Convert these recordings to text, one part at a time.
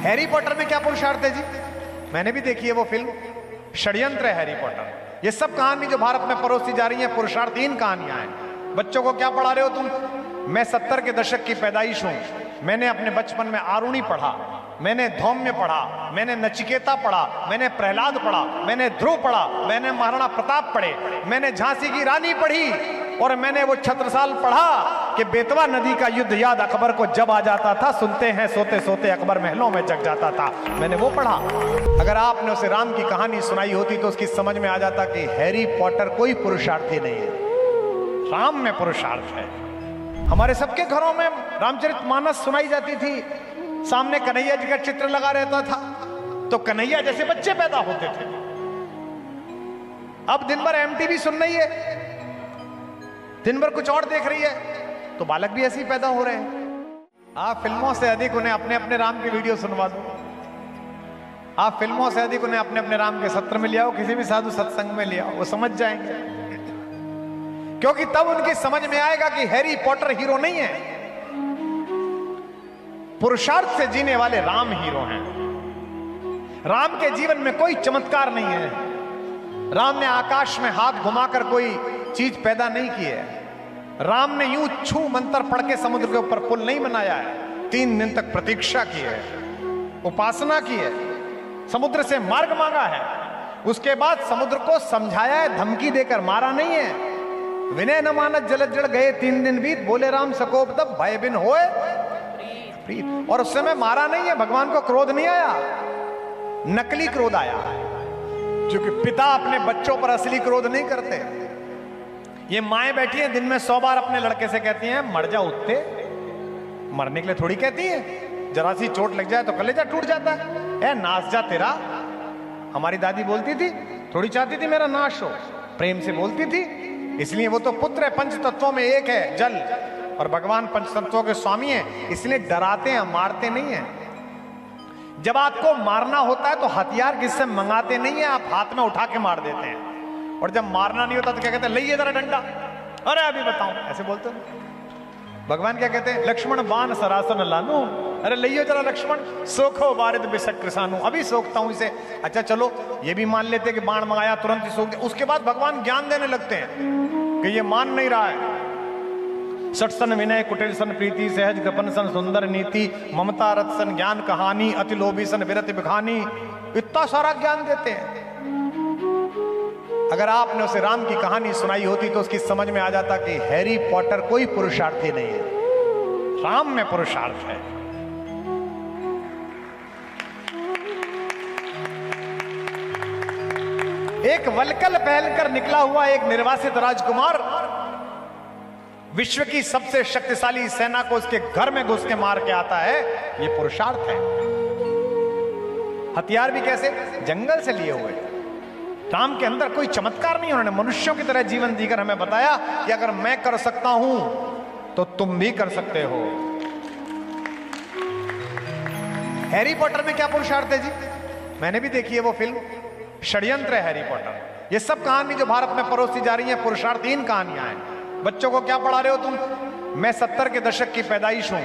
Harry Potter में क्या पुरुषार्थ है जी? मैंने भी देखी है वो फिल्म, षड्यंत्र है हैरी पॉटर। ये सब कहानी जो भारत में परोसी जा रही है पुरुषार्थहीन कहानियां हैं। बच्चों को क्या पढ़ा रहे हो तुम? मैं 70 के दशक की पैदाइश हूं। मैंने अपने बचपन में आरुणि पढ़ा, मैंने धौम्य पढ़ा, मैंने नचिकेता पढ़ा, मैंने प्रहलाद पढ़ा, मैंने ध्रुव पढ़ा, मैंने महाराणा प्रताप पढ़े, मैंने झांसी की रानी पढ़ी, और मैंने वो छत्रसाल पढ़ा कि बेतवा नदी का युद्ध याद अकबर को जब आ जाता था, सुनते हैं सोते सोते अकबर महलों में जग जाता था। मैंने वो पढ़ा। अगर आपने उसे राम की कहानी सुनाई होती तो उसकी समझ में आ जाता कि हैरी पॉटर कोई पुरुषार्थ ही नहीं है, राम में पुरुषार्थ है। हमारे सबके घरों में रामचरितमानस सुनाई जाती थी, सामने कन्हैया जी का चित्र लगा रहता था तो कन्हैया जैसे बच्चे पैदा होते थे। अब दिन भर एमटीवी सुन रही है, दिन भर कुछ और देख रही है, तो बालक भी ऐसे ही पैदा हो रहे हैं। आप फिल्मों से अधिक उन्हें अपने अपने राम की वीडियो सुनवा दो, आप फिल्मों से अधिक उन्हें अपने अपने राम के सत्र में ले आओ, किसी भी साधु सत्संग में ले आओ, वो समझ जाएंगे। क्योंकि तब उनकी समझ में आएगा कि हैरी पॉटर हीरो नहीं है, पुरुषार्थ से जीने वाले राम हीरो हैं। राम के जीवन में कोई चमत्कार नहीं है। राम ने आकाश में हाथ घुमाकर कोई चीज पैदा नहीं की है। राम ने यूं छू मंत्र पढ़ के समुद्र के ऊपर पुल नहीं बनाया है। 3 दिन तक प्रतीक्षा की है, उपासना की है, समुद्र से मार्ग मांगा है, उसके बाद समुद्र को समझाया है, धमकी देकर मारा नहीं है। विनय न मानत जलद जड़ गए 3 दिन बीत, बोले राम सकोप तब भय बिन होए प्रीत। और उस समय मारा नहीं है, भगवान को क्रोध नहीं आया, नकली क्रोध आया, क्योंकि पिता अपने बच्चों पर असली क्रोध नहीं करते। ये माएं बैठी हैं दिन में 100 बार अपने लड़के से कहती हैं मर जा उत्ते, मरने के लिए थोड़ी कहती है, जरा सी चोट लग जाए तो कलेजा टूट जाता है। ए नाश जा तेरा, हमारी दादी बोलती थी, थोड़ी चाहती थी मेरा नाश हो, प्रेम से बोलती थी। इसलिए वो तो पुत्र है, पंच तत्वों में एक है जल, और भगवान पंच तत्वों के स्वामी है, इसलिए डराते हैं, मारते नहीं है। जब आपको मारना होता है तो हथियार किससे मंगाते नहीं है, आप हाथ में उठा के मार देते हैं। और जब मारना नहीं होता तो क्या कहते हैं, लइए जरा डंडा, अरे अभी बताऊं, ऐसे बोलते हैं। भगवान क्या कहते हैं, लक्ष्मण बाण सरासन लानू, अरे लइयो जरा लक्ष्मण, सोखो बारिद बेशक कृसानू, अभी सोखता हूं इसे। अच्छा चलो ये भी मान लेते कि बाण मंगाया तुरंत ही सोख दे। उसके बाद भगवान ज्ञान देने लगते हैं कि ये मान नहीं रहा है। सठ सन विनय कुटिल सन प्रीति, सहज कृपन सन सुंदर नीति, ममता रथ सन ज्ञान कहानी, अति लोभी सन विरत बिखानी, इतना सारा ज्ञान देते हैं। अगर आपने उसे राम की कहानी सुनाई होती तो उसकी समझ में आ जाता कि हैरी पॉटर कोई पुरुषार्थ ही नहीं है, राम में पुरुषार्थ है। एक वलकल पहनकर निकला हुआ एक निर्वासित राजकुमार विश्व की सबसे शक्तिशाली सेना को उसके घर में घुस के मार के आता है, यह पुरुषार्थ है। हथियार भी कैसे, जंगल से लिए हुए। राम के अंदर कोई चमत्कार नहीं, उन्होंने मनुष्यों की तरह जीवन जीकर हमें बताया कि अगर मैं कर सकता हूं तो तुम भी कर सकते हो। हैरी पॉटर में क्या पुरुषार्थ है जी? मैंने भी देखी है वो फिल्म, षड्यंत्र है हैरी पॉटर। ये सब कहानी जो भारत में परोसी जा रही है पुरुषार्थहीन कहानियां हैं। बच्चों को क्या पढ़ा रहे हो तुम? मैं 70 के दशक की पैदाइश हूं।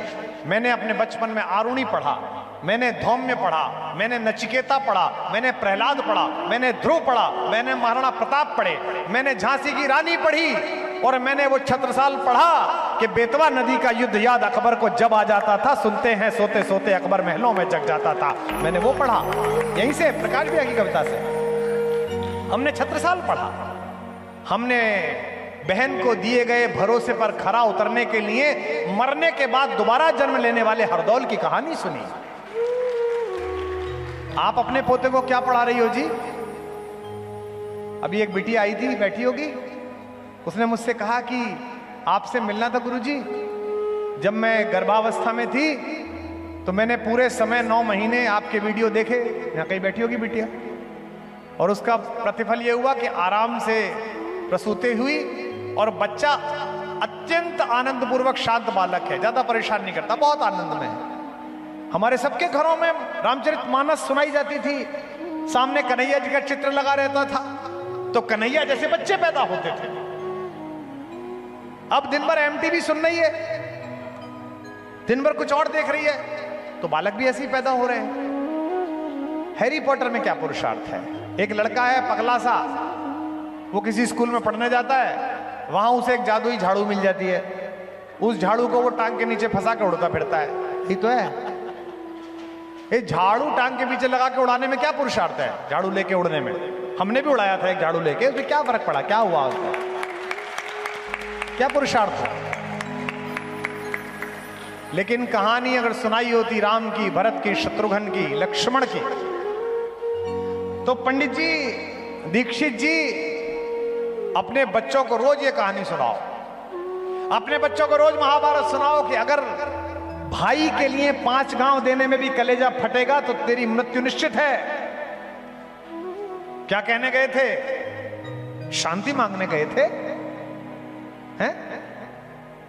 मैंने अपने बचपन में आरुणि पढ़ा, मैंने धौम्य पढ़ा, मैंने नचिकेता पढ़ा, मैंने प्रहलाद पढ़ा, मैंने ध्रुव पढ़ा, मैंने महाराणा प्रताप पढ़े, मैंने झांसी की रानी पढ़ी, और मैंने वो छत्रसाल पढ़ा कि बेतवा नदी का युद्ध याद अकबर को जब आ जाता था, सुनते हैं सोते सोते अकबर महलों में जग जाता था। मैंने वो पढ़ा, यहीं से प्रकाश भैया की कविता से हमने छत्रसाल पढ़ा। हमने बहन को दिए गए भरोसे पर खरा उतरने के लिए मरने के बाद दोबारा जन्म लेने वाले हरदौल की कहानी सुनी। आप अपने पोते को क्या पढ़ा रही हो जी? अभी एक बिटिया आई थी, बैठी होगी, उसने मुझसे कहा कि आपसे मिलना था गुरुजी। जब मैं गर्भावस्था में थी तो मैंने पूरे समय 9 महीने आपके वीडियो देखे। यहाँ कहीं बैठी होगी बिटिया, और उसका प्रतिफल यह हुआ कि आराम से प्रसूति हुई और बच्चा अत्यंत आनंदपूर्वक शांत बालक है, ज्यादा परेशान नहीं करता, बहुत आनंद में है। हमारे सबके घरों में रामचरितमानस सुनाई जाती थी, सामने कन्हैया जी का चित्र लगा रहता था तो कन्हैया जैसे बच्चे पैदा होते थे। अब दिन भर एमटीवी सुन रही है, दिन भर कुछ और देख रही है, तो बालक भी ऐसे ही पैदा हो रहे हैं। हैरी पॉटर में क्या पुरुषार्थ है? एक लड़का है पगला सा, वो किसी स्कूल में पढ़ने जाता है, वहां उसे एक जादुई झाड़ू मिल जाती है, उस झाड़ू को वो टांग के नीचे फंसा के उड़ता फिरता है। यही तो है, ये झाड़ू टांग के पीछे लगा के उड़ाने में क्या पुरुषार्थ है? झाड़ू लेके उड़ने में हमने भी उड़ाया था एक झाड़ू लेके, उसमें क्या फर्क पड़ा? क्या हुआ उसको? क्या पुरुषार्थ है? लेकिन कहानी अगर सुनाई होती राम की, भरत की, शत्रुघ्न की, लक्ष्मण की, तो पंडित जी, दीक्षित जी, अपने बच्चों को रोज ये कहानी सुनाओ, अपने बच्चों को रोज महाभारत सुनाओ कि अगर भाई के लिए 5 गांव देने में भी कलेजा फटेगा तो तेरी मृत्यु निश्चित है। क्या कहने गए थे? शांति मांगने गए थे, हैं?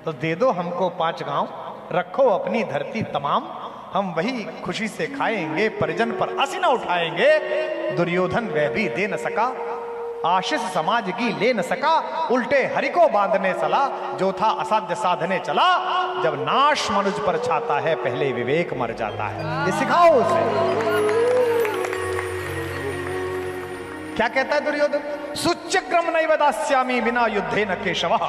तो दे दो हमको 5 गांव, रखो अपनी धरती तमाम, हम वही खुशी से खाएंगे, परिजन पर हंसी न उठाएंगे। दुर्योधन वह भी दे न सका, आशीष समाज की ले न सका, उल्टे हरि को बांधने चला, जो था असाध्य साधने चला। जब नाश मनुज पर छाता है, पहले विवेक मर जाता है। ये सिखाओ उसे। क्या कहता है दुर्योधन? सुचक्रम नैव दास्यामि बिना युद्धे न केशवः।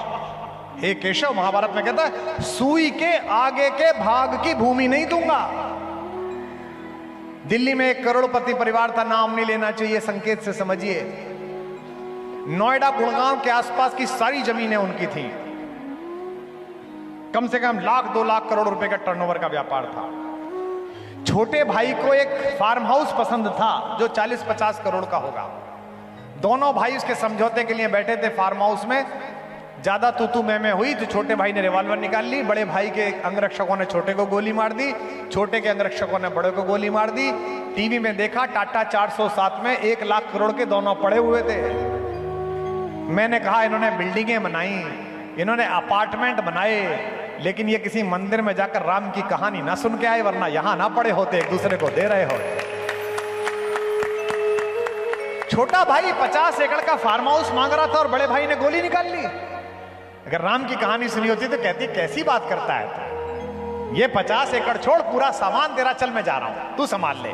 हे केशव, महाभारत में कहता है सुई के आगे के भाग की भूमि नहीं दूंगा। दिल्ली में एक करोड़पति परिवार था, नाम नहीं लेना चाहिए, संकेत से समझिए। नोएडा गुड़गांव के आसपास की सारी जमीनें उनकी थी। कम से कम 1,00,000-2 लाख करोड़ रुपए का टर्नओवर का व्यापार था। छोटे भाई को एक फार्म हाउस पसंद था जो 40-50 करोड़ का होगा। दोनों भाई उसके समझौते के लिए बैठे थे फार्म हाउस में। ज्यादा तू मैं हुई तो छोटे भाई ने रिवॉल्वर निकाल ली, बड़े भाई के अंगरक्षकों ने छोटे को गोली मार दी, छोटे के अंगरक्षकों ने बड़े को गोली मार दी। टीवी में देखा, टाटा 407 में 1 लाख करोड़ के दोनों पड़े हुए थे। मैंने कहा इन्होंने बिल्डिंगें बनाई, इन्होंने अपार्टमेंट बनाए, लेकिन ये किसी मंदिर में जाकर राम की कहानी ना सुन के आए, वरना यहां ना पड़े होते, एक दूसरे को दे रहे होते। छोटा भाई 50 एकड़ का फार्म हाउस मांग रहा था और बड़े भाई ने गोली निकाल ली। अगर राम की कहानी सुनी होती तो कहती कैसी बात करता है तू, ये 50 एकड़ छोड़, पूरा सामान तेरा, चल मैं जा रहा हूं, तू संभाल ले।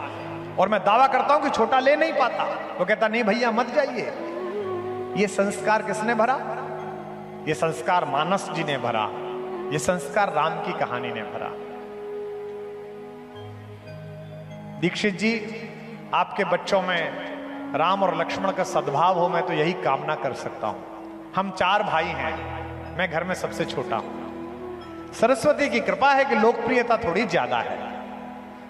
और मैं दावा करता हूं कि छोटा ले नहीं पाता। वो कहता नहीं भैया मत जाइए। ये संस्कार किसने भरा? ये संस्कार मानस जी ने भरा, ये संस्कार राम की कहानी ने भरा। दीक्षित जी, आपके बच्चों में राम और लक्ष्मण का सद्भाव हो, मैं तो यही कामना कर सकता हूं। हम 4 भाई हैं, मैं घर में सबसे छोटा हूं। सरस्वती की कृपा है कि लोकप्रियता थोड़ी ज्यादा है,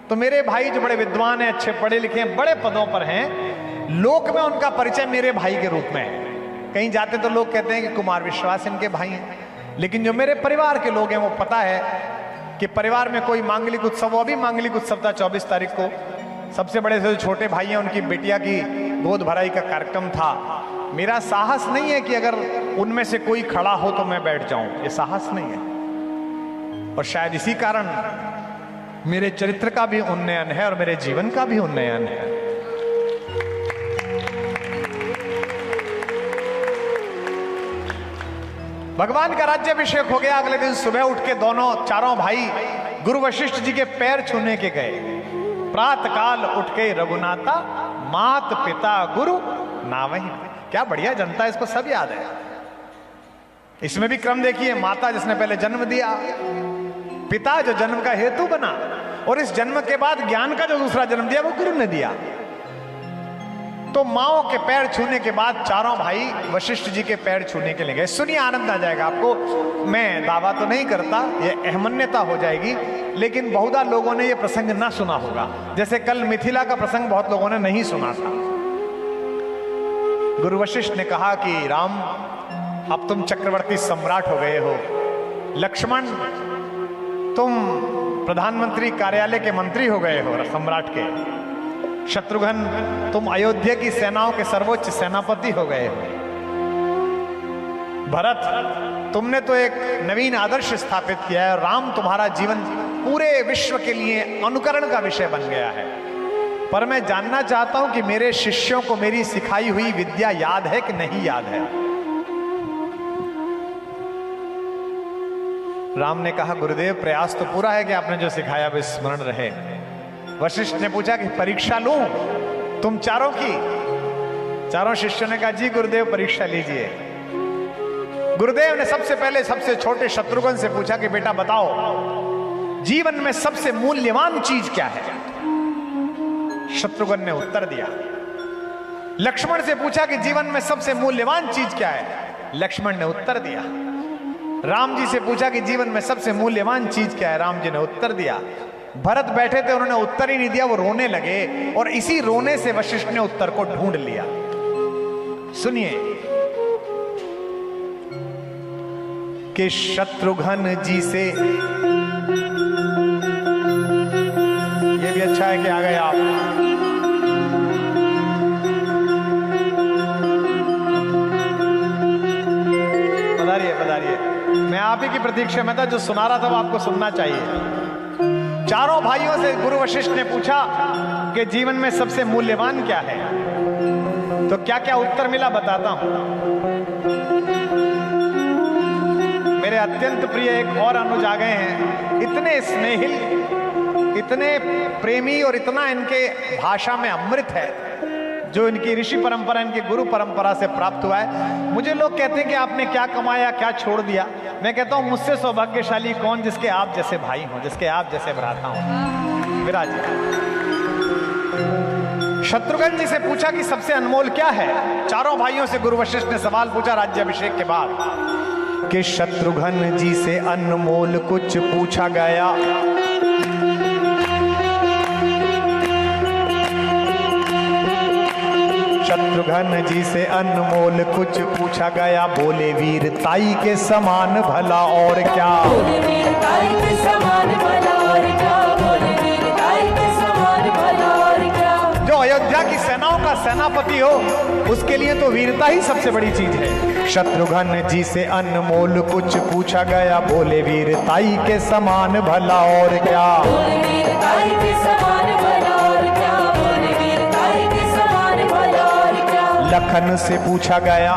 तो मेरे भाई जो बड़े विद्वान हैं, अच्छे पढ़े लिखे हैं, बड़े पदों पर हैं, लोक में उनका परिचय मेरे भाई के रूप में है। कहीं जाते तो लोग कहते हैं कि कुमार विश्वास इनके भाई हैं, लेकिन जो मेरे परिवार के लोग हैं वो पता है कि परिवार में कोई मांगलिक उत्सव, वो अभी मांगलिक उत्सव था 24 तारीख को, सबसे बड़े से जो छोटे भाई हैं उनकी बिटिया की गोद भराई का कार्यक्रम था। मेरा साहस नहीं है कि अगर उनमें से कोई खड़ा हो तो मैं बैठ जाऊं, ये साहस नहीं है। और शायद इसी कारण मेरे चरित्र का भी उन्नयन है और मेरे जीवन का भी उन्नयन है। भगवान का राज्याभिषेक हो गया। अगले दिन सुबह उठ के दोनों 4 भाई गुरु वशिष्ठ जी के पैर छूने के गए। प्रातः काल उठ के रघुनाथा, मात पिता गुरु नावहि। क्या बढ़िया जनता, इसको सब याद है। इसमें भी क्रम देखिए, माता जिसने पहले जन्म दिया, पिता जो जन्म का हेतु बना, और इस जन्म के बाद ज्ञान का जो दूसरा जन्म दिया वो गुरु ने दिया। तो माओ के पैर छूने के बाद 4 भाई वशिष्ठ जी के पैर छूने के लिए गए। सुनिए, आनंद आ जाएगा आपको। मैं दावा तो नहीं करता, ये अहमन्यता हो जाएगी, लेकिन बहुधा लोगों ने ये प्रसंग ना सुना होगा। जैसे कल मिथिला का प्रसंग बहुत लोगों ने नहीं सुना था। गुरु वशिष्ठ ने कहा कि राम, अब तुम चक्रवर्ती सम्राट हो गए हो। लक्ष्मण, तुम प्रधानमंत्री कार्यालय के मंत्री हो गए हो, सम्राट के। शत्रुघ्न, तुम अयोध्या की सेनाओं के सर्वोच्च सेनापति हो गए हो। भरत, तुमने तो एक नवीन आदर्श स्थापित किया है। राम, तुम्हारा जीवन पूरे विश्व के लिए अनुकरण का विषय बन गया है। पर मैं जानना चाहता हूं कि मेरे शिष्यों को मेरी सिखाई हुई विद्या याद है कि नहीं याद है? राम ने कहा गुरुदेव प्रयास तो पूरा है कि आपने जो सिखाया वो स्मरण रहे। वशिष्ठ ने पूछा कि परीक्षा लूं तुम चारों की? चारों शिष्यों ने कहा जी गुरुदेव परीक्षा लीजिए। गुरुदेव ने सबसे पहले सबसे छोटे शत्रुघ्न से पूछा कि बेटा बताओ जीवन में सबसे मूल्यवान चीज क्या है? शत्रुघ्न ने उत्तर दिया। लक्ष्मण से पूछा कि जीवन में सबसे मूल्यवान चीज क्या है? लक्ष्मण ने उत्तर दिया। राम जी से पूछा कि जीवन में सबसे मूल्यवान चीज क्या है? राम जी ने उत्तर दिया। भरत बैठे थे, उन्होंने उत्तर ही नहीं दिया, वो रोने लगे और इसी रोने से वशिष्ठ ने उत्तर को ढूंढ लिया। सुनिए कि शत्रुघ्न जी से, ये भी अच्छा है कि आ गए आप। पधारिए पधारिए, मैं आप ही की प्रतीक्षा में था, जो सुना रहा था वो आपको सुनना चाहिए। चारों भाइयों से गुरु वशिष्ठ ने पूछा कि जीवन में सबसे मूल्यवान क्या है, तो क्या क्या उत्तर मिला बताता हूं। मेरे अत्यंत प्रिय एक और अनुज आ गए हैं, इतने स्नेहिल, इतने प्रेमी और इतना इनके भाषा में अमृत है जो इनकी ऋषि परंपरा, इनकी गुरु परंपरा से प्राप्त हुआ है। मुझे लोग कहते हैं कि आपने क्या कमाया, क्या छोड़ दिया। मैं कहता हूं मुझसे सौभाग्यशाली कौन जिसके आप जैसे भाई हो, जिसके आप जैसे भ्राता हो। विराज शत्रुघ्न जी से पूछा कि सबसे अनमोल क्या है? चारों भाइयों से गुरु वशिष्ठ ने सवाल पूछा राज्याभिषेक के बाद कि शत्रुघ्न जी से अनमोल कुछ पूछा गया। शत्रुघ्न जी से अनमोल कुछ पूछा गया, बोले वीरताई के समान भला और क्या? बोले वीरताई के समान भला और क्या? बोले वीरताई के समान भला और क्या? जो अयोध्या की सेनाओं का सेनापति हो उसके लिए तो वीरता ही सबसे बड़ी चीज है। शत्रुघ्न जी से अनमोल कुछ पूछा गया, बोले वीरताई के समान भला और क्या? बोले वीरताई के समान भला और क्या? बोले वीरताई के समान भला और क्या? लखन से पूछा गया,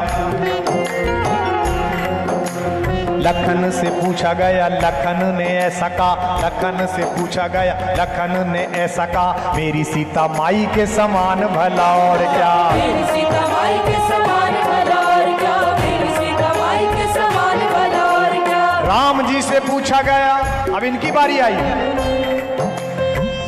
लखन से पूछा गया, लखन ने ऐसा कहा। लखन से पूछा गया, लखन ने ऐसा कहा, मेरी सीता माई के समान भला और क्या? मेरी सीता माई के समान भला और क्या? मेरी सीता माई के समान भला और क्या? राम जी से पूछा गया, अब इनकी बारी आई।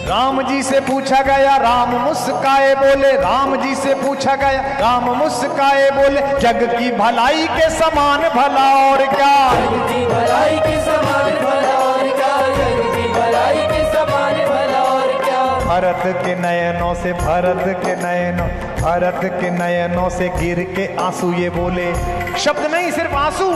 राम जी से पूछा गया, राम मुस्काए बोले। राम जी से पूछा गया, राम मुस्काए बोले, जग की भलाई के समान भला और क्या? जग की भलाई के समान भला और क्या? जग की भलाई के समान भला और क्या? भरत के नयनों से, भरत के नयनों, भरत के नयनों से गिर के आंसू ये बोले। शब्द नहीं, सिर्फ आंसू।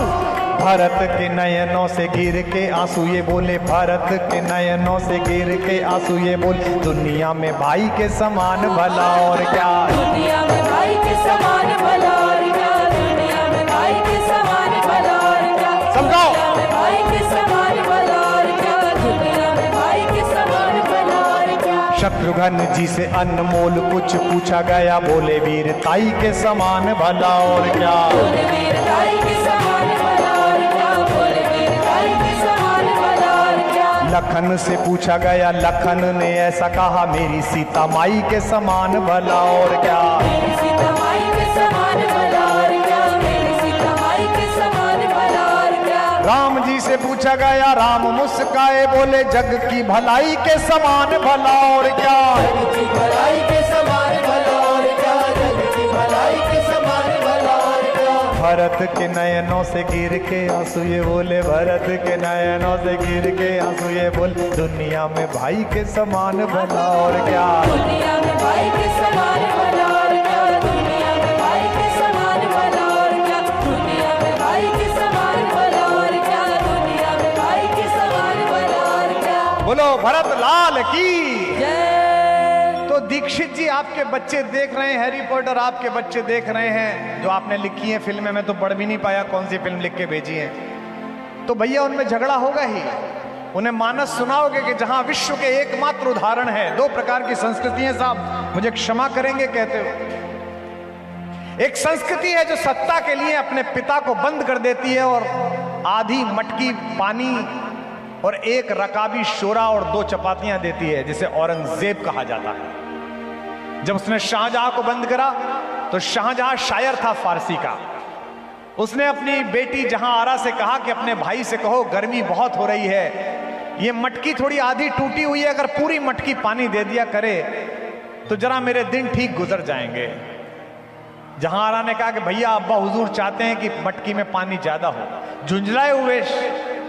भरत के नयनों से गिर के आंसू ये बोले। भरत के नयनों से गिर के आंसू ये बोले, दुनिया में भाई के समान भला और क्या? दुनिया में भाई के समान भला और क्या? दुनिया में भाई के समान भला और क्या? समझाओ। दुनिया में भाई के समान भला और क्या? दुनिया में भाई के समान भला और क्या? शत्रुघ्न जी से अनमोल कुछ पूछा गया, बोले वीरताई के समान भला और क्या? बोले वीरताई के समान भला और क्या? बोले वीरताई के समान भला और क्या? लखन से पूछा गया, लखन ने ऐसा कहा, मेरी सीता माई के समान भला और क्या? मेरी सीता माई के समान भला और क्या? मेरी सीता माई के समान भला और क्या? राम जी से पूछा गया, राम मुस्काए बोले, जग की भलाई के समान भला और क्या? जग की भलाई के समान भला और क्या? जग की भलाई के समान भला और क्या? भरत के नयनों से गिर के आंसू ये बोले। भरत के नयनों से गिर के आंसू ये बोले, दुनिया में भाई के समान भला और क्या? दुनिया में भाई के समान भला और क्या? दुनिया में भाई के समान भला और क्या? दुनिया में भाई के समान भला और क्या? दुनिया में भाई के समान भला और क्या? बोलो भरत लाल की जय। तो दीक्षित जी, आपके बच्चे देख रहे हैं हैरी पॉटर, आपके बच्चे देख रहे हैं जो आपने लिखी है फिल्में। मैं तो पढ़ भी नहीं पाया कौन सी फिल्म लिख के भेजी है। तो भैया उनमें झगड़ा होगा ही। उन्हें मानस सुनाओगे कि जहां विश्व के एकमात्र उदाहरण है, दो प्रकार की संस्कृतियां, साहब मुझे क्षमा करेंगे कहते हो। एक संस्कृति है जो सत्ता के लिए अपने पिता को बंद कर देती है और आधी मटकी पानी और एक रकाबी शोरा और 2 चपातियां देती है, जिसे औरंगजेब कहा जाता है। जब उसने शाहजहां को बंद करा तो शाहजहां शायर था फारसी का। उसने अपनी बेटी जहां आरा से कहा कि अपने भाई से कहो गर्मी बहुत हो रही है, ये मटकी थोड़ी आधी टूटी हुई है, अगर पूरी मटकी पानी दे दिया करे तो जरा मेरे दिन ठीक गुजर जाएंगे। जहां आरा ने कहा कि भैया अब्बा हुजूर चाहते हैं कि मटकी में पानी ज्यादा हो। झुंझलाए हुए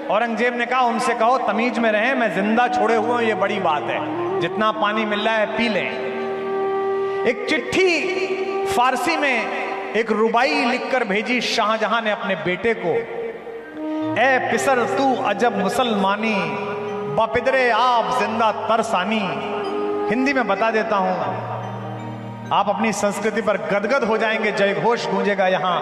औरंगजेब ने कहा उनसे कहो तमीज में रहें, मैं जिंदा छोड़े हुए हूं, ये बड़ी बात है, जितना पानी मिल रहा है पी लें। एक चिट्ठी फारसी में एक रुबाई लिखकर भेजी शाहजहां ने अपने बेटे को। ए पिसर तू अजब मुसलमानी, बापिदरे आप जिंदा तरसानी। हिंदी में बता देता हूं, आप अपनी संस्कृति पर गदगद हो जाएंगे, जय घोष गूंजेगा यहां।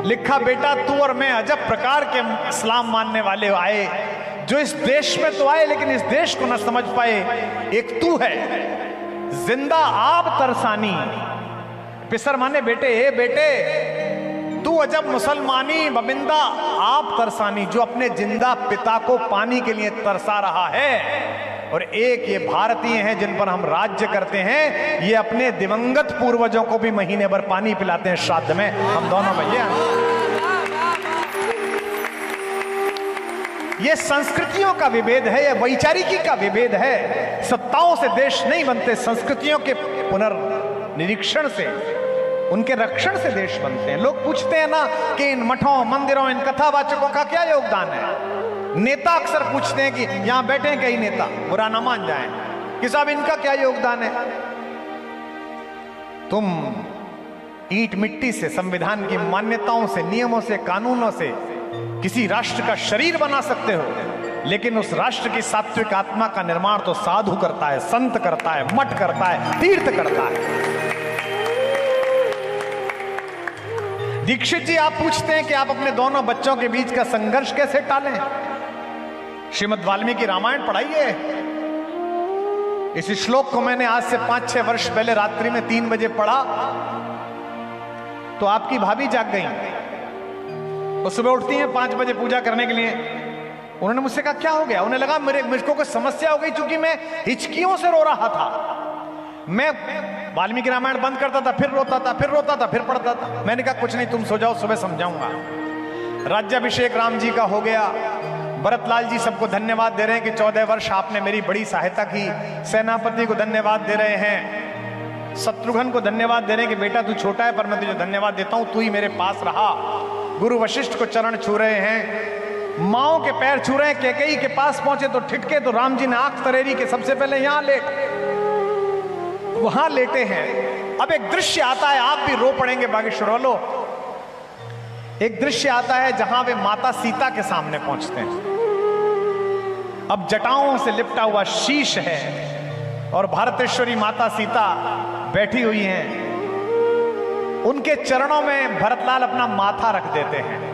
लिखा बेटा तू और मैं अजब प्रकार के इस्लाम मानने वाले आए, जो इस देश में तो आए लेकिन इस देश को न समझ पाए। एक तू है जिंदा आप तरसानी, पिसर माने बेटे, ए बेटे तू अजब मुसलमानी बबिंदा आप तरसानी, जो अपने जिंदा पिता को पानी के लिए तरसा रहा है। और एक ये भारतीय हैं जिन पर हम राज्य करते हैं, ये अपने दिवंगत पूर्वजों को भी महीने भर पानी पिलाते हैं श्राद्ध में। हम दोनों भैया, ये संस्कृतियों का विभेद है, यह वैचारिकी का विभेद है। सत्ताओं से देश नहीं बनते, संस्कृतियों के पुनर्निरीक्षण से, उनके रक्षण से देश बनते हैं। लोग पूछते हैं ना कि इन मठों मंदिरों इन कथावाचकों का क्या योगदान है। नेता अक्सर पूछते हैं कि यहां बैठे हैं कई नेता, बुरा ना मान जाएं, कि साहब इनका क्या योगदान है। तुम ईंट मिट्टी से, संविधान की मान्यताओं से, नियमों से, कानूनों से किसी राष्ट्र का शरीर बना सकते हो, लेकिन उस राष्ट्र की सात्विक आत्मा का निर्माण तो साधु करता है, संत करता है, मठ करता है, तीर्थ करता है। दीक्षित जी आप पूछते हैं कि आप अपने दोनों बच्चों के बीच का संघर्ष कैसे टालें। श्रीमद् वाल्मीकि रामायण पढ़ाइए। इस श्लोक को मैंने आज से 5-6 वर्ष पहले रात्रि में 3 बजे पढ़ा तो आपकी भाभी जाग गई। वो सुबह उठती हैं 5 बजे पूजा करने के लिए। उन्होंने मुझसे कहा क्या हो गया। उन्हें लगा मुझको कोई समस्या हो गई, क्योंकि मैं हिचकियों से रो रहा था। मैं वाल्मीकि रामायण बंद करता था, फिर रोता था, फिर रोता था, फिर पढ़ता था। मैंने कहा कुछ नहीं, तुम सो जाओ, सुबह समझाऊंगा। राज्याभिषेक राम जी का हो गया। भरतलाल जी सबको धन्यवाद दे रहे हैं कि 14 वर्ष आपने मेरी बड़ी सहायता की। सेनापति को धन्यवाद दे रहे हैं। शत्रुघ्न को धन्यवाद दे रहे हैं कि बेटा तू छोटा है पर मैं तुझे धन्यवाद देता हूं, तू ही मेरे पास रहा। गुरु वशिष्ठ को चरण छू रहे हैं। माओ के पैर छू रहे हैं। कैकेयी के पास पहुंचे तो ठिठके तो राम जी ने आंख तरेरी के सबसे पहले यहां वहां लेटे हैं। अब एक दृश्य आता है, आप भी रो पड़ेंगे बागेश्वर वालों। एक दृश्य आता है जहां वे माता सीता के सामने पहुंचते हैं। अब जटाओं से लिपटा हुआ शीश है और भारतेश्वरी माता सीता बैठी हुई हैं। उनके चरणों में भरतलाल अपना माथा रख देते हैं।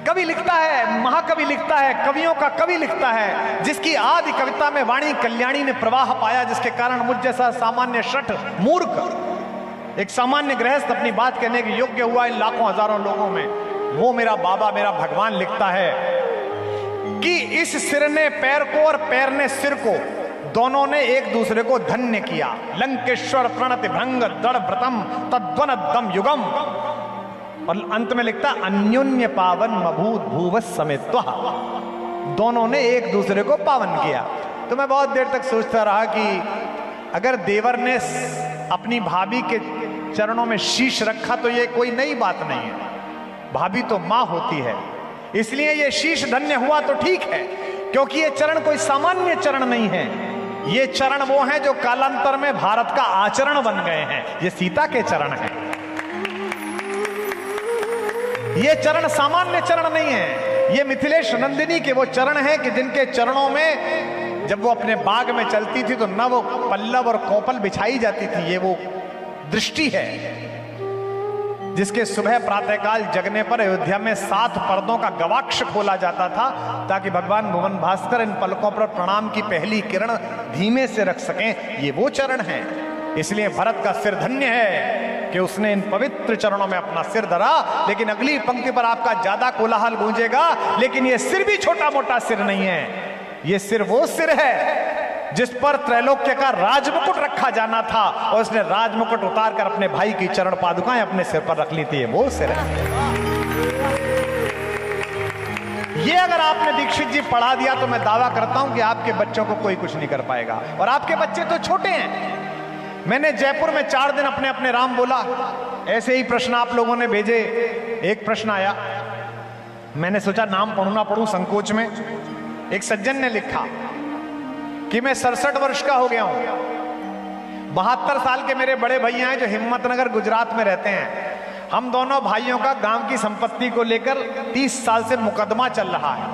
कवि लिखता है, महाकवि लिखता है, कवियों का कवि लिखता है, जिसकी आदि कविता में वाणी कल्याणी ने प्रवाह पाया, जिसके कारण मुझ जैसा सामान्य शठ मूर्ख एक सामान्य गृहस्थ अपनी बात कहने के योग्य हुआ इन लाखों हजारों लोगों में। वो मेरा बाबा, मेरा भगवान लिखता है कि इस सिर ने पैर को और पैर ने सिर को, दोनों ने एक दूसरे को धन्य किया। लंकेश्वर प्रणति भंग दृढ़ व्रतम तद्वन दम युगम। और अंत में लिखता अन्योन्य पावन मभूत भूव समेत्वा। दोनों ने एक दूसरे को पावन किया। तो मैं बहुत देर तक सोचता रहा कि अगर देवर ने अपनी भाभी के चरणों में शीश रखा तो ये कोई नई बात नहीं है। भाभी तो मां होती है, इसलिए ये शीश धन्य हुआ तो ठीक है, क्योंकि ये चरण कोई सामान्य चरण नहीं है। ये चरण वो हैं जो कालांतर में भारत का आचरण बन गए हैं। ये सीता के चरण हैं। ये चरण सामान्य चरण नहीं है। ये मिथिलेश नंदिनी के वो चरण हैं कि जिनके चरणों में जब वो अपने बाग में चलती थी तो न वो पल्लव और कोपल बिछाई जाती थी। ये वो दृष्टि है जिसके सुबह प्रातःकाल जगने पर अयोध्या में 7 पर्दों का गवाक्ष खोला जाता था, ताकि भगवान भुवन भास्कर इन पलकों पर प्रणाम की पहली किरण धीमे से रख सकें। ये वो चरण हैं। इसलिए भरत का सिर धन्य है। कि उसने इन पवित्र चरणों में अपना सिर धरा। लेकिन अगली पंक्ति पर आपका ज्यादा कोलाहल गूंजेगा, लेकिन यह सिर भी छोटा मोटा सिर नहीं है। यह सिर वो सिर है जिस पर त्रैलोक्य का राजमुकुट रखा जाना था, और उसने राजमुकुट उतार कर अपने भाई की चरण पादुकाएं अपने सिर पर रख ली थी। वो सिर है। ये अगर आपने दीक्षित जी पढ़ा दिया तो मैं दावा करता हूं कि आपके बच्चों को कोई कुछ नहीं कर पाएगा। और आपके बच्चे तो छोटे हैं। मैंने जयपुर में 4 दिन अपने अपने राम बोला। ऐसे ही प्रश्न आप लोगों ने भेजे। एक प्रश्न आया, मैंने सोचा नाम पढ़ूं ना पढ़ूं संकोच में। एक सज्जन ने लिखा कि मैं 67 वर्ष का हो गया हूं। 72 साल के मेरे बड़े भैया हैं जो हिम्मतनगर गुजरात में रहते हैं। हम दोनों भाइयों का गांव की संपत्ति को लेकर 30 साल से मुकदमा चल रहा है।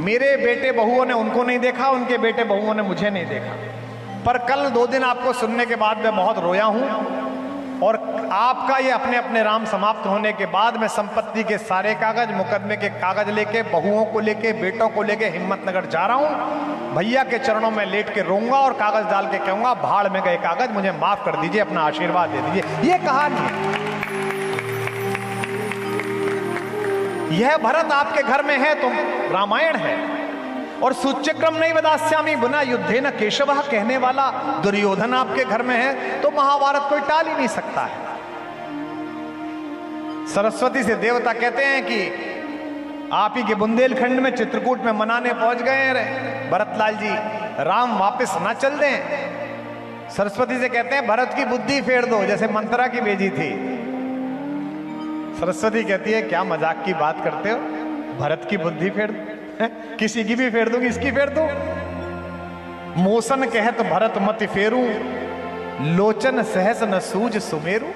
मेरे बेटे बहुओं ने उनको नहीं देखा, उनके बेटे बहुओं ने मुझे नहीं देखा। पर कल 2 दिन आपको सुनने के बाद मैं बहुत रोया हूं। और आपका ये अपने अपने राम समाप्त होने के बाद मैं संपत्ति के सारे कागज, मुकदमे के कागज लेके, बहुओं को लेके, बेटों को लेके हिम्मतनगर जा रहा हूं। भैया के चरणों में लेट के रोऊंगा और कागज डाल के कहूंगा, भाड़ में गए कागज, मुझे माफ कर दीजिए, अपना आशीर्वाद दे दीजिए। ये कहानी है। यह भरत आपके घर में है तो रामायण है। और सूच्यक्रम नहीं वदास्यामि बिना युद्धे न केशवः कहने वाला दुर्योधन आपके घर में है तो महाभारत कोई टाल ही नहीं सकता है। सरस्वती से देवता कहते हैं कि आप ही के बुंदेलखंड में चित्रकूट में मनाने पहुंच गए हैं भरतलाल जी, राम वापस ना चल दें। सरस्वती से कहते हैं भरत की बुद्धि फेर दो, जैसे मंत्रा की भेजी थी। सरस्वती कहती है क्या मजाक की बात करते हो, भरत की बुद्धि फेर दो? किसी की भी फेर दूंगी, इसकी फेर दो। मोसन कहे तो भरत मति फेरू, लोचन सहस न सूझ सुमेरु।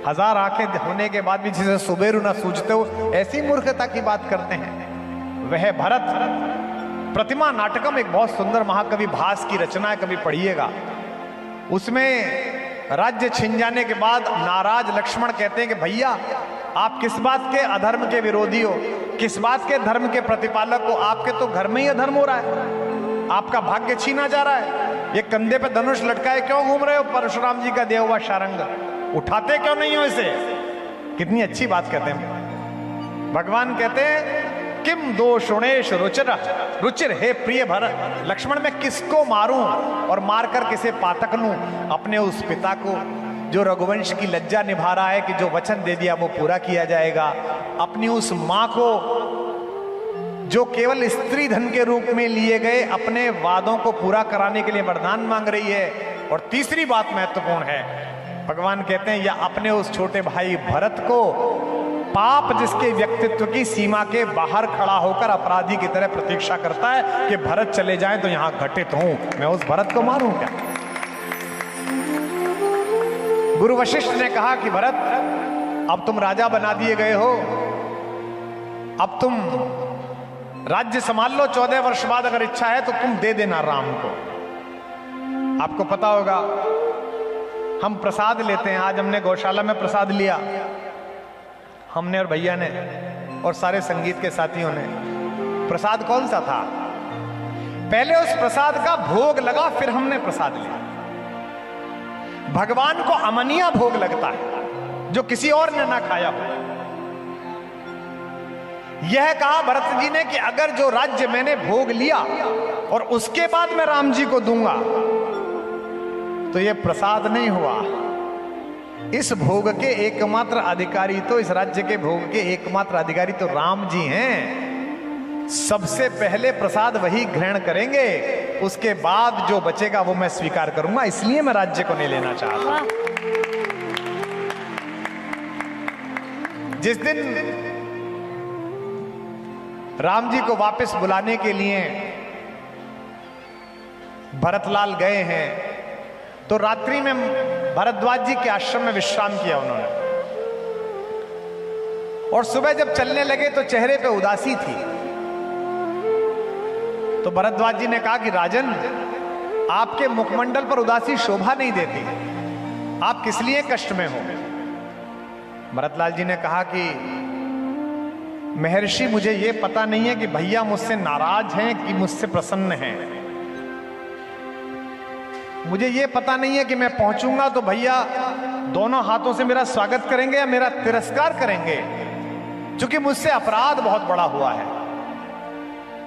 1000 आंखें होने के बाद भी जिसे सुमेरु न सूझते हो, ऐसी मूर्खता की बात करते हैं। वह भरत। प्रतिमा नाटकम एक बहुत सुंदर महाकवि भास की रचना है, कभी पढ़िएगा। उसमें राज्य छिन जाने के बाद नाराज लक्ष्मण कहते हैं कि भैया आप किस बात के अधर्म के विरोधी हो, किस बात के धर्म के प्रतिपालक हो? आपके तो घर में ही अधर्म हो रहा है, आपका भाग्य छीना जा रहा है। ये कंधे पे धनुष लटकाए क्यों घूम रहे हो? परशुराम जी का दिया हुआ शारंग उठाते क्यों नहीं हो इसे? कितनी अच्छी बात कहते हैं भगवान। कहते हैं किम दोषुणेश रुचिर रुचिर, हे प्रिय भरत लक्ष्मण, मैं किसको मारूं और मारकर किसे पातक लूं? अपने उस पिता को जो रघुवंश की लज्जा निभा रहा है कि जो वचन दे दिया वो पूरा किया जाएगा। अपनी उस मां को जो केवल स्त्री धन के रूप में लिए गए अपने वादों को पूरा कराने के लिए वरदान मांग रही है। और तीसरी बात महत्वपूर्ण है, भगवान कहते हैं या अपने उस छोटे भाई भरत को, पाप जिसके व्यक्तित्व की सीमा के बाहर खड़ा होकर अपराधी की तरह प्रतीक्षा करता है कि भरत चले जाएं तो यहां घटित हूं, मैं उस भरत को मारूं क्या? गुरु वशिष्ठ ने कहा कि भरत अब तुम राजा बना दिए गए हो, अब तुम राज्य संभाल लो। 14 वर्ष बाद अगर इच्छा है तो तुम दे देना राम को। आपको पता होगा हम प्रसाद लेते हैं। आज हमने गौशाला में प्रसाद लिया, हमने और भैया ने और सारे संगीत के साथियों ने। प्रसाद कौन सा था? पहले उस प्रसाद का भोग लगा, फिर हमने प्रसाद लिया। भगवान को अमनिया भोग लगता है जो किसी और ने ना खाया हो। यह कहा भरत जी ने कि अगर जो राज्य मैंने भोग लिया और उसके बाद मैं राम जी को दूंगा तो यह प्रसाद नहीं हुआ। इस भोग के एकमात्र अधिकारी तो, इस राज्य के भोग के एकमात्र अधिकारी तो राम जी हैं। सबसे पहले प्रसाद वही ग्रहण करेंगे, उसके बाद जो बचेगा वो मैं स्वीकार करूंगा। इसलिए मैं राज्य को नहीं लेना चाहता। जिस दिन राम जी को वापस बुलाने के लिए भरतलाल गए हैं तो रात्रि में भरद्वाज जी के आश्रम में विश्राम किया उन्होंने। और सुबह जब चलने लगे तो चेहरे पे उदासी थी। तो भरद्वाज जी ने कहा कि राजन, आपके मुखमंडल पर उदासी शोभा नहीं देती, आप किस लिए कष्ट में हो? भरतलाल जी ने कहा कि महर्षि, मुझे यह पता नहीं है कि भैया मुझसे नाराज हैं कि मुझसे प्रसन्न हैं। मुझे ये पता नहीं है कि मैं पहुंचूंगा तो भैया दोनों हाथों से मेरा स्वागत करेंगे या मेरा तिरस्कार करेंगे, क्योंकि मुझसे अपराध बहुत बड़ा हुआ है।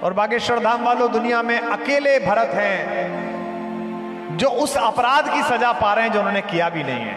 और बागेश्वर धाम वालों, दुनिया में अकेले भरत हैं जो उस अपराध की सजा पा रहे हैं जो उन्होंने किया भी नहीं है।